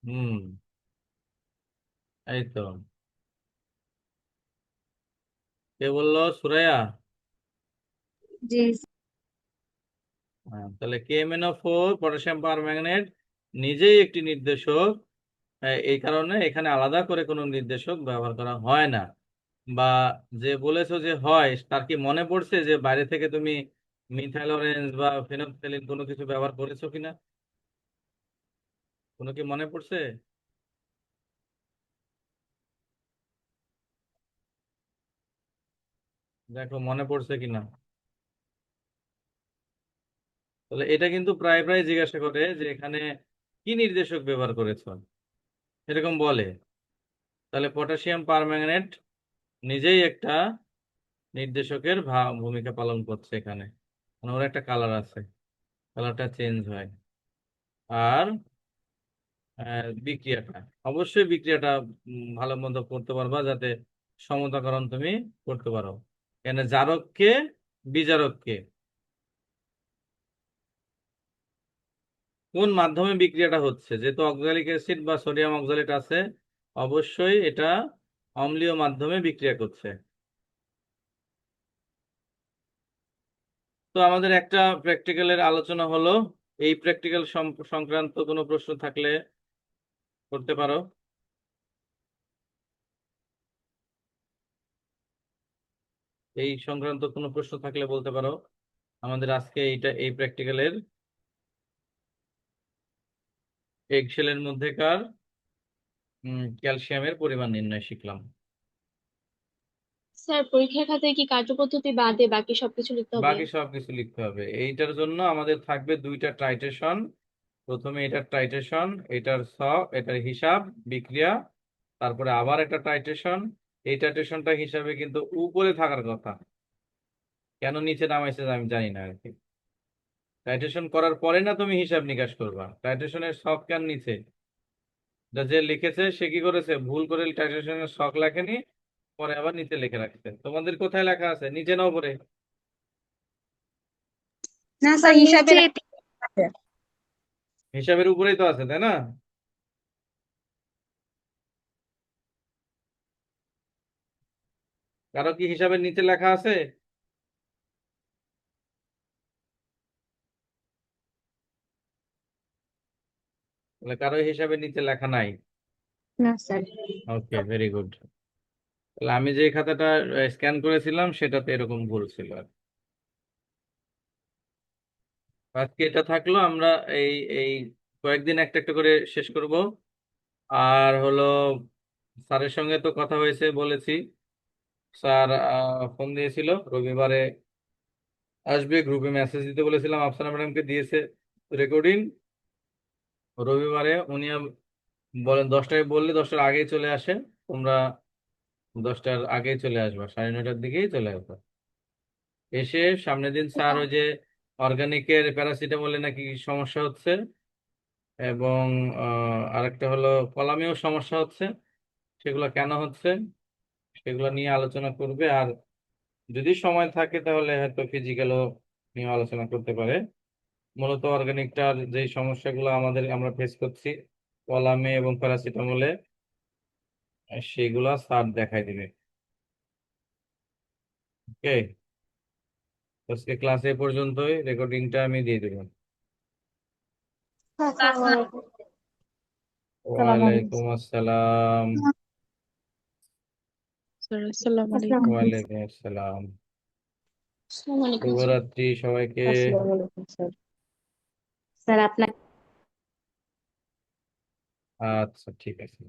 হুম, এই তো। কে বললো? সুরাইয়া।
জি
তাহলে KMNO4 পটাশিয়াম পারম্যাঙ্গানেট নিজেই একটি নির্দেশক। এই কারণে এখানে আলাদা করে কোনো নির্দেশক ব্যবহার করা হয় না। বা যে বলেছো যে হয়, তার কি মনে পড়ছে যে বাইরে থেকে তুমি মিথাইল অরেঞ্জ বা ফেনফথেলিন কোনো কিছু ব্যবহার করেছো কিনা? কোনো কি মনে পড়ছে? দেখো মনে পড়ছে কিনা। তাহলে এটা কিন্তু প্রায় প্রায় জিজ্ঞাসা করে যে এখানে কি নির্দেশক ব্যবহার করেছো, এরকম বলে। তাহলে পটাশিয়াম পারম্যাঙ্গানেট নিজেই একটা নির্দেশকের ভূমিকা পালন করছে এখানে। মানে ওর একটা কালার আছে, কালারটা চেঞ্জ হয়। আর বিক্রিয়াটা, অবশ্যই বিক্রিয়াটা ভালো মন্দ করতে পারবা যাতে সমতাকরণ তুমি করতে পারো। এখানে জারককে বিজারককে কোন মাধ্যমে বিক্রিয়াটা হচ্ছে, যেহেতু অক্সালিক অ্যাসিড বা সোডিয়াম অক্সালেট আছে, অবশ্যই এটা অম্লীয় মাধ্যমে বিক্রিয়া করছে। তো আমাদের একটা প্র্যাকটিক্যালের আলোচনা হলো। এই প্র্যাকটিক্যাল সংক্রান্ত কোনো প্রশ্ন থাকলে করতে পারো। এই সংক্রান্ত কোনো প্রশ্ন থাকলে বলতে পারো। আমাদের আজকে এই প্র্যাকটিক্যালের এগশেলের মধ্যেকার ক্যালসিয়ামের পরিমাণ নির্ণয় শিখলাম।
স্যার পরীক্ষার খাতায় কি কার্যপদ্ধতি বাদে বাকি সবকিছু লিখতে হবে?
বাকি সবকিছু লিখতে হবে। এইটার জন্য আমাদের থাকবে দুইটা টাইট্রেশন। প্রথমে এটার টাইট্রেশন, এটার হিসাব, বিক্রিয়া, তারপরে আবার একটা টাইট্রেশন। এই টাইট্রেশনটা হিসাবে কিন্তু উপরে থাকার কথা, কেন নিচে নামাইছে আমি জানি না আর কি। টাইট্রেশন করার পরে না তুমি হিসাব নিকাশ করবা, টাইট্রেশনের শখ কেন নিচে? যে লিখেছে সে কি করেছে, ভুল করে টাইট্রেশনের শখ লেখেনি, পরে আবার নিচে লিখে রাখছে। তোমাদের কোথায় লেখা আছে, নিচে না উপরে?
না
স্যার
স্যার হিসাবে
নিচে
আছে।
হিসাবের উপরেই তো আছে, তাই না? কারো কি হিসাবের নিচে লেখা আছে? তাহলে কারো হিসাবের নিচে লেখা নাই।
না স্যার।
ওকে, ভেরি গুড। তাহলে আমি যে খাতাটা স্ক্যান করেছিলাম সেটাতে এরকম ভুল ছিল আর কি। আজকে এটা থাকলো। আমরা এই এই কয়েকদিন একটা একটা করে শেষ করব। আর হলো, স্যারের সঙ্গে তো কথা হয়েছে, বলেছি। স্যার ফোন দিয়েছিল রবিবারে আসবে, গ্রুপে মেসেজ দিতে বলেছিলাম, আফসানা ম্যাডামকে দিয়েছে রেকর্ডিং। রবিবারে উনি বলেন 10টায়, বললে 10টার আগেই চলে আসে। তোমরা 10টার আগেই চলে আসবা, 9:30টার দিকেই চলে আসবা। এসে সামনের দিন স্যার ওই যে অর্গানিকের প্যারাসিটামলে নাকি সমস্যা হচ্ছে, এবং আরেকটা হলো কলামেও সমস্যা হচ্ছে, সেগুলো কেন হচ্ছে সেগুলো নিয়ে আলোচনা করবে। আর যদি সময় থাকে তাহলে হয়তো ফিজিক্যালও নিয়ে আলোচনা করতে পারে। মূলত অর্গানিকটার যে সমস্যাগুলো আমরা ফেস করছি কলামে এবং প্যারাসিটামলে, সেগুলা স্যার দেখাই দিবে। ওকে, আজকে ক্লাসে এ পর্যন্তই, রেকর্ডিংটা আমি দিয়ে দেবো।
আসসালামু আলাইকুম
ওয়ালাইকুম আসসালাম।
স্যার। আসসালামু আলাইকুম।
ওয়ালাইকুম আসসালাম।
আসসালামু আলাইকুম স্যার।
শুভরাত্রি সবাইকে।
আসসালামু আলাইকুম স্যার। স্যার আপনার
আচ্ছা, ঠিক আছে।